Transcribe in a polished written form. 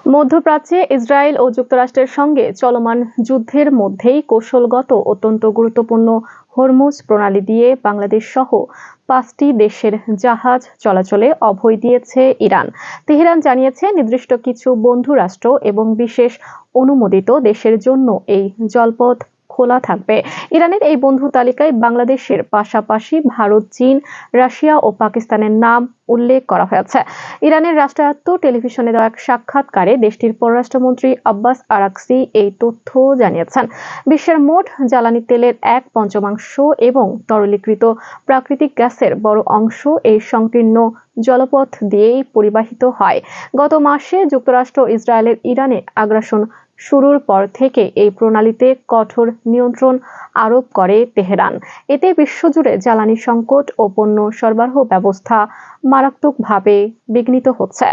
মধ্যপ্রাচ্যে ইসরায়েল ও যুক্তরাষ্ট্রের সঙ্গে চলমান যুদ্ধের মধ্যেই কৌশলগত অত্যন্ত গুরুত্বপূর্ণ হরমুজ প্রণালী দিয়ে বাংলাদেশ সহ 5টি দেশের জাহাজ চলাচলে অভয় দিয়েছে ইরান। তেহরান জানিয়েছে, নির্দিষ্ট কিছু বন্ধু রাষ্ট্র এবং বিশেষ অনুমোদিত দেশের জন্য এই জলপথ খোলা থাকবে। ইরানের এই বন্ধু তালিকায় বাংলাদেশের পাশাপাশি ভারত, চীন, রাশিয়া ও পাকিস্তানের নাম উল্লেখ করা হয়েছে। ইরানের রাষ্ট্রায়ত্ত টেলিভিশনে দেওয়া এক সাক্ষাৎকারে দেশটির পররাষ্ট্রমন্ত্রী আব্বাস আরাকচি এই তথ্য জানিয়েছেন। বিশ্বের মোট জ্বালানি তেলের 1/5 এবং তরলীকৃত প্রাকৃতিক গ্যাসের বড় অংশ এই সংকীর্ণ জলপথ দিয়েই পরিবাহিত হয়। গত মাসে যুক্তরাষ্ট্র ইসরায়েলের ইরানে আগ্রাসন শুরুর পর থেকে এই প্রণালীতে কঠোর নিয়ন্ত্রণ আরোপ করে তেহরান। এতে বিশ্বজুড়ে জ্বালানি সংকট ও পণ্য সরবরাহ ব্যবস্থা মারাত্মকভাবে বিঘ্নিত হচ্ছে।